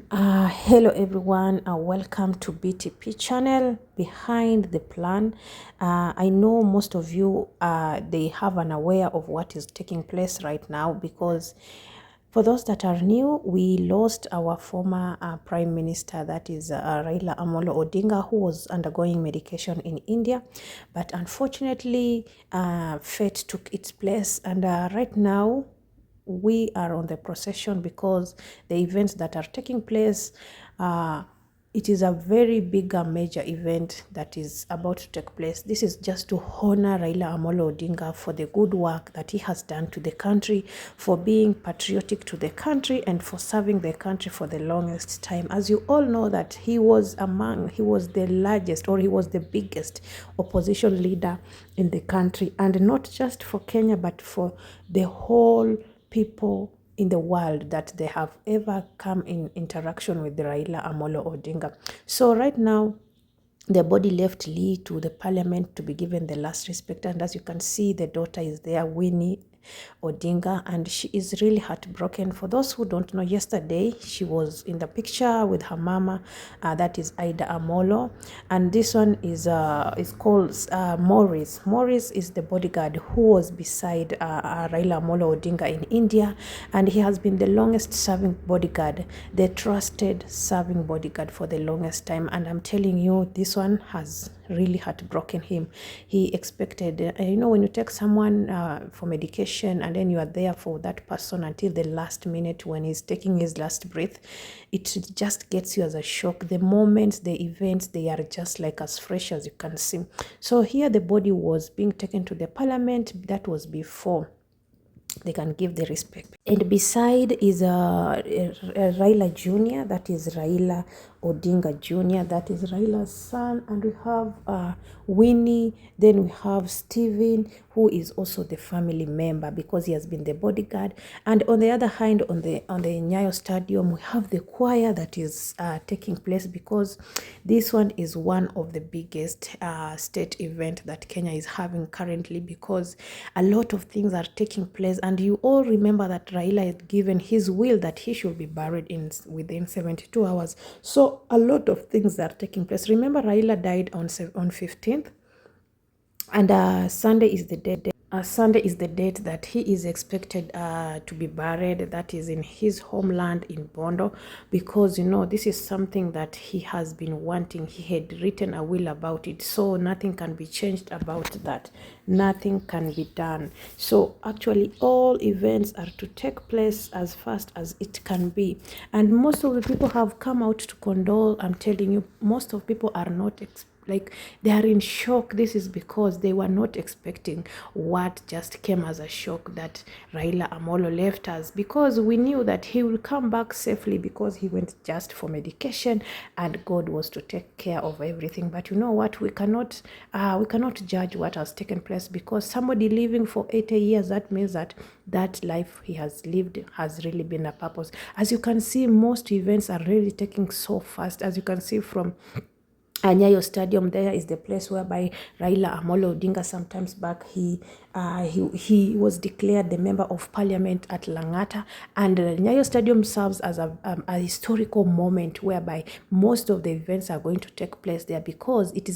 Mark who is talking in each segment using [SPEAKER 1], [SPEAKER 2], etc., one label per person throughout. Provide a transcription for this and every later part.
[SPEAKER 1] Hello everyone, welcome to B.T.P channel, Behind the Plan. I know most of you, they have an aware of what is taking place right now, because for those that are new, we lost our former Prime Minister, that is Raila Odinga, who was undergoing medication in India. But unfortunately, fate took its place, and right now, we are on the procession because the events that are taking place, it is a very big major event that is about to take place. This is just to honor Raila Odinga for the good work that he has done to the country, for being patriotic to the country, and for serving the country for the longest time. As you all know, that he was the largest, or he was the biggest opposition leader in the country, and not just for Kenya, but for the whole people in the world that they have ever come in interaction with the Raila Odinga. So right now, the body left Lee to the parliament to be given the last respect. And as you can see, the daughter is there, Winnie Odinga, and she is really heartbroken. For those who don't know, yesterday she was in the picture with her mama, that is Ida Amolo, and this one is called Maurice. Maurice is the bodyguard who was beside Raila Odinga in India, and he has been the longest serving bodyguard, the trusted serving bodyguard for the longest time. And I'm telling you, this one has really heartbroken him. He expected, when you take someone for medication, and then you are there for that person until the last minute when he's taking his last breath, it just gets you as a shock. The moments, the events, they are just like as fresh as you can see. So here the body was being taken to the parliament. That was before they can give the respect. And beside is Raila Jr., that is Raila Odinga Jr., that is Raila's son. And we have Winnie, then we have Stephen, who is also the family member because he has been the bodyguard. And on the other hand, on the Nyayo Stadium, we have the choir that is taking place, because this one is one of the biggest state event that Kenya is having currently, because a lot of things are taking place. And you all remember that Raila had given his will that he should be buried within 72 hours. So a lot of things are taking place. Remember, Raila died on 15th, and Sunday is the date. Sunday is the date that he is expected to be buried. That is in his homeland in Bondo, because this is something that he has been wanting. He had written a will about it, so nothing can be changed about that. Nothing can be done. So actually, all events are to take place as fast as it can be, and most of the people have come out to condole. I'm telling you, most of people are not like, they are in shock. This is because they were not expecting what just came as a shock, that Raila Amolo left us, because we knew that he will come back safely, because he went just for medication and God was to take care of everything. But you know what, we cannot judge what has taken place, because somebody living for 80 years, that means that life he has lived has really been a purpose. As you can see, most events are really taking so fast. As you can see from Nyayo Stadium, there is the place whereby Raila Odinga, sometimes back, he was declared the member of parliament at Langata, and Nyayo Stadium serves as a historical moment whereby most of the events are going to take place there, because it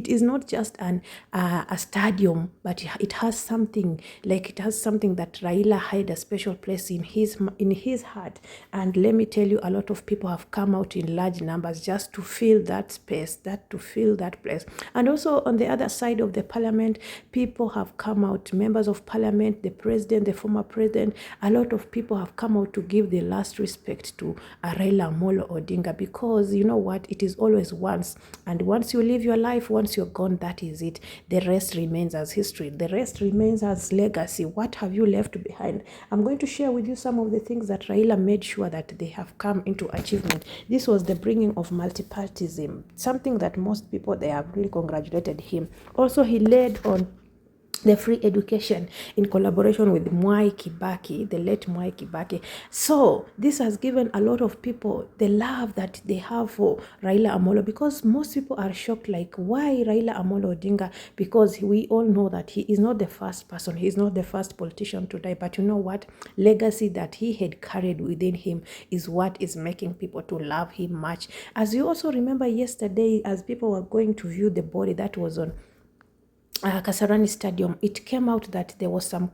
[SPEAKER 1] is not just a stadium, but it has something that Raila had a special place in his heart. And let me tell you, a lot of people have come out in large numbers just to fill that space, to fill that place. And also on the other side of the parliament, people have come out, members of parliament, the president, the former president. A lot of people have come out to give the last respect to Raila Odinga, because you know what, it is always once, and once you live your life, once you're gone, that is it. The rest remains as history. The rest remains as legacy. What have you left behind? I'm going to share with you some of the things that Raila made sure that they have come into achievement. This was the bringing of multipartyism, something that most people, they have really congratulated him. Also, he led on the free education in collaboration with Mwai Kibaki, the late Mwai Kibaki. So this has given a lot of people the love that they have for Raila Amolo, because most people are shocked, like, why Raila Amolo Odinga? Because we all know that he is not the first person, he is not the first politician to die, but you know what? Legacy that he had carried within him is what is making people to love him much. As you also remember yesterday, as people were going to view the body that was on Kasarani Stadium, it came out that there was some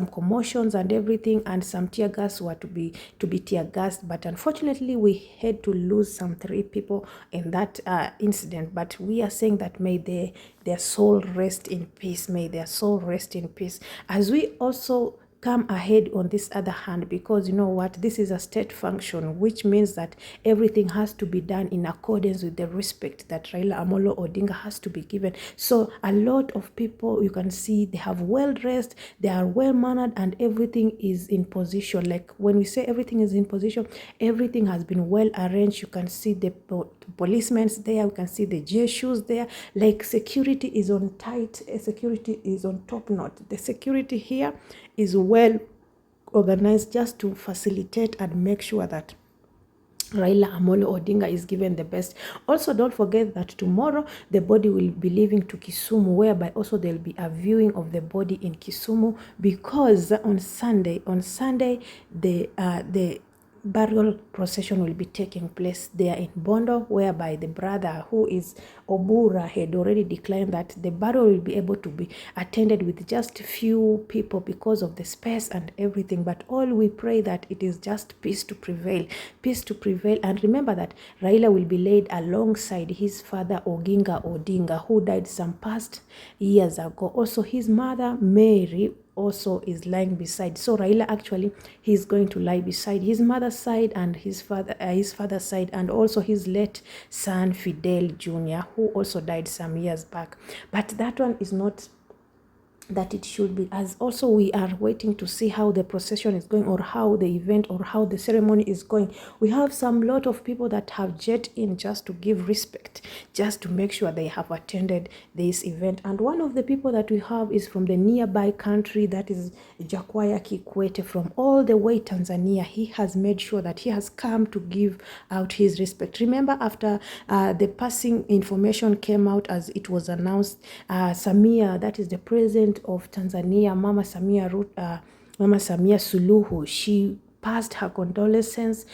[SPEAKER 1] commotions and everything, and some tear gas were to be tear gassed. But unfortunately, we had to lose some 3 people in that incident. But we are saying that may their soul rest in peace. May their soul rest in peace. As we also come ahead on this other hand, because you know what, this is a state function, which means that everything has to be done in accordance with the respect that Raila Amolo Odinga has to be given. So a lot of people, you can see, they have well dressed, they are well mannered, and everything is in position. Like when we say everything is in position, everything has been well arranged. You can see the policemen there, you can see the JSUs there. Like security is on tight, security is on top notch. The security here is well organized just to facilitate and make sure that Raila Amolo Odinga is given the best. Also, don't forget that tomorrow the body will be leaving to Kisumu, whereby also there will be a viewing of the body in Kisumu, because on Sunday the burial procession will be taking place there in Bondo, whereby the brother, who is Obura, had already declared that the burial will be able to be attended with just few people because of the space and everything. But all we pray that it is just peace to prevail, and remember that Raila will be laid alongside his father Oginga Odinga, who died some past years ago. Also his mother Mary also is lying beside. So Raila actually, he's going to lie beside his mother's side and his father's side, and also his late son Fidel Jr., who also died some years back. But that one is not that it should be, as also we are waiting to see how the procession is going, or how the event or how the ceremony is going. We have some lot of people that have jet in just to give respect, just to make sure they have attended this event. And one of the people that we have is from the nearby country, that is Jakwaya Kikwete, from all the way Tanzania. He has made sure that he has come to give out his respect. Remember, after the passing information came out, as it was announced, Samia, that is the president of Tanzania, Mama Samia Suluhu, she passed her condolences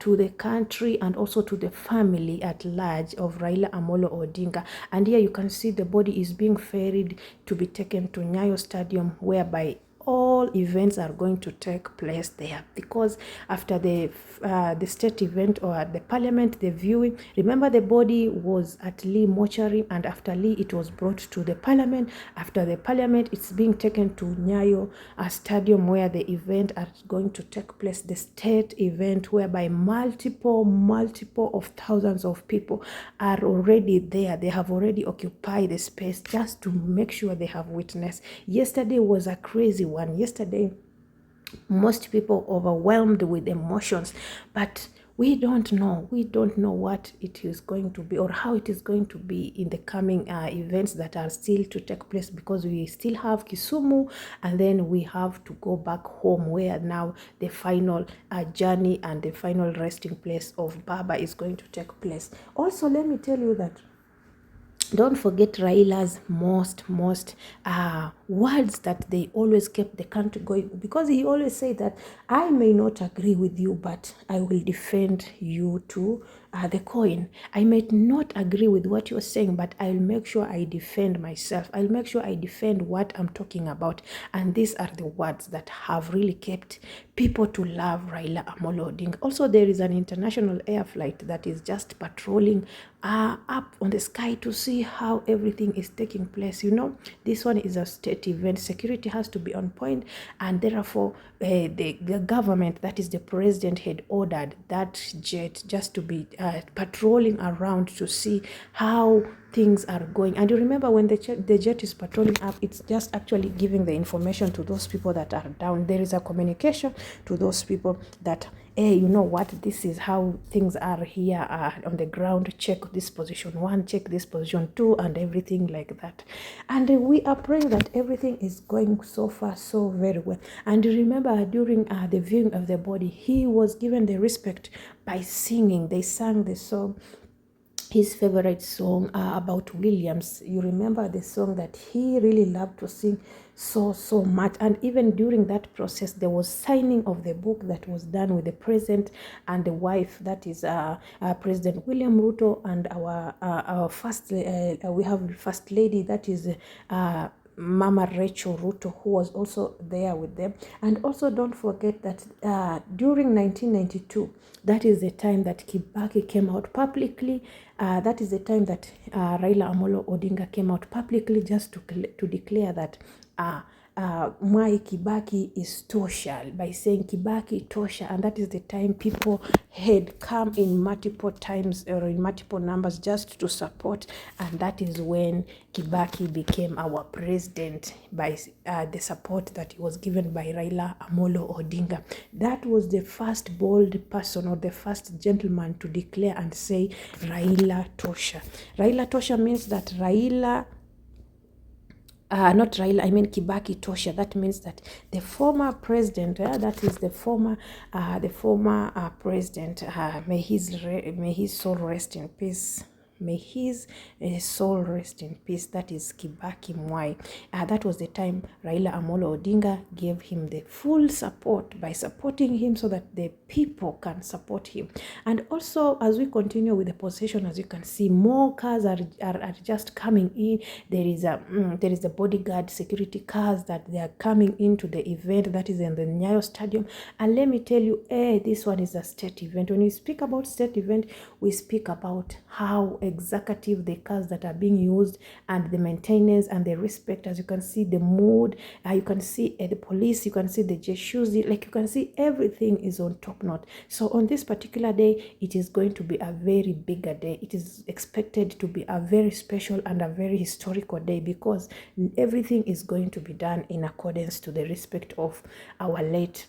[SPEAKER 1] to the country and also to the family at large of Raila Amolo Odinga. And here you can see the body is being ferried to be taken to Nyayo Stadium, whereby all events are going to take place there, because after the state event or the parliament, the viewing, remember the body was at Lee mortuary, and after Lee it was brought to the parliament. After the parliament, it's being taken to Nyayo Stadium, where the event are going to take place, the state event, whereby multiple of thousands of people are already there. They have already occupied the space just to make sure they have witnessed. Yesterday was a crazy one. Yesterday, most people overwhelmed with emotions, but we don't know what it is going to be, or how it is going to be in the coming events that are still to take place, because we still have Kisumu, and then we have to go back home, where now the final journey and the final resting place of Baba is going to take place. Also, let me tell you that don't forget Raila's most words that they always kept the country going, because he always said that I may not agree with you, but I will defend you to the coin. I might not agree with what you're saying, but I'll make sure I defend myself. I'll make sure I defend what I'm talking about. And these are the words that have really kept people to love Raila Amolo Odinga. Also, there is an international air flight that is just patrolling up on the sky to see how everything is taking place. You know, this one is a state event. Security has to be on point, and therefore the government, that is the president, had ordered that jet just to be patrolling around to see how things are going. And you remember when the jet is patrolling up, it's just actually giving the information to those people that are down. There is a communication to those people that, hey, you know what, this is how things are here on the ground. Check this position 1, check this position 2, and everything like that. And we are praying that everything is going so far so very well. And remember, during the viewing of the body, he was given the respect by singing. They sang the song, his favorite song about Williams. You remember the song that he really loved to sing so much. And even during that process, there was signing of the book that was done with the president and the wife, that is President William Ruto, and our first we have first lady, that is Mama Rachel Ruto, who was also there with them. And also don't forget that during 1992, that is the time that Kibaki came out publicly. That is the time that Raila Amolo Odinga came out publicly just to declare that Mwai Kibaki is Tosha, by saying Kibaki Tosha. And that is the time people had come in multiple times or in multiple numbers just to support. And that is when Kibaki became our president, by the support that he was given by Raila Amolo Odinga. That was the first bold person, or the first gentleman, to declare and say Raila Tosha. Raila Tosha means that Raila not Raila, I mean Kibaki Tosha. That means that the former president, that is the former president, may his soul rest in peace. May his soul rest in peace. That is Kibaki Mwai. That was the time Raila Amolo Odinga gave him the full support by supporting him so that the people can support him. And also, as we continue with the procession, as you can see, more cars are just coming in. There is a bodyguard security cars that they are coming into the event that is in the Nyayo Stadium. And let me tell you, this one is a state event. When we speak about state event, we speak about how executive the cars that are being used, and the maintenance and the respect. As you can see, the mood, you can see the police, you can see the Jeshuzi, like you can see everything is on top notch. So on this particular day, it is going to be a very bigger day. It is expected to be a very special and a very historical day, because everything is going to be done in accordance to the respect of our late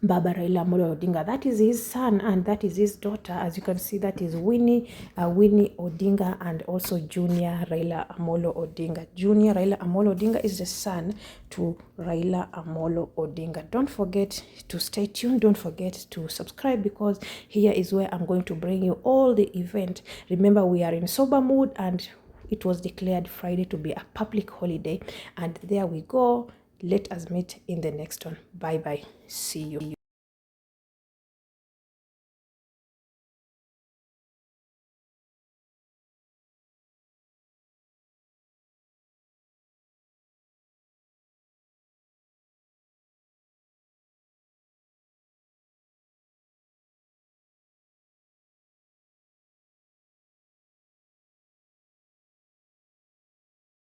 [SPEAKER 1] Baba Raila Amolo Odinga. That is his son, and that is his daughter. As you can see, that is Winnie Odinga, and also Junior Raila Amolo Odinga. Junior Raila Amolo Odinga is the son to Raila Amolo Odinga. Don't forget to stay tuned. Don't forget to subscribe, because here is where I'm going to bring you all the event. Remember, we are in sober mood, and it was declared Friday to be a public holiday. And there we go. Let us meet in the next one. Bye bye. See you.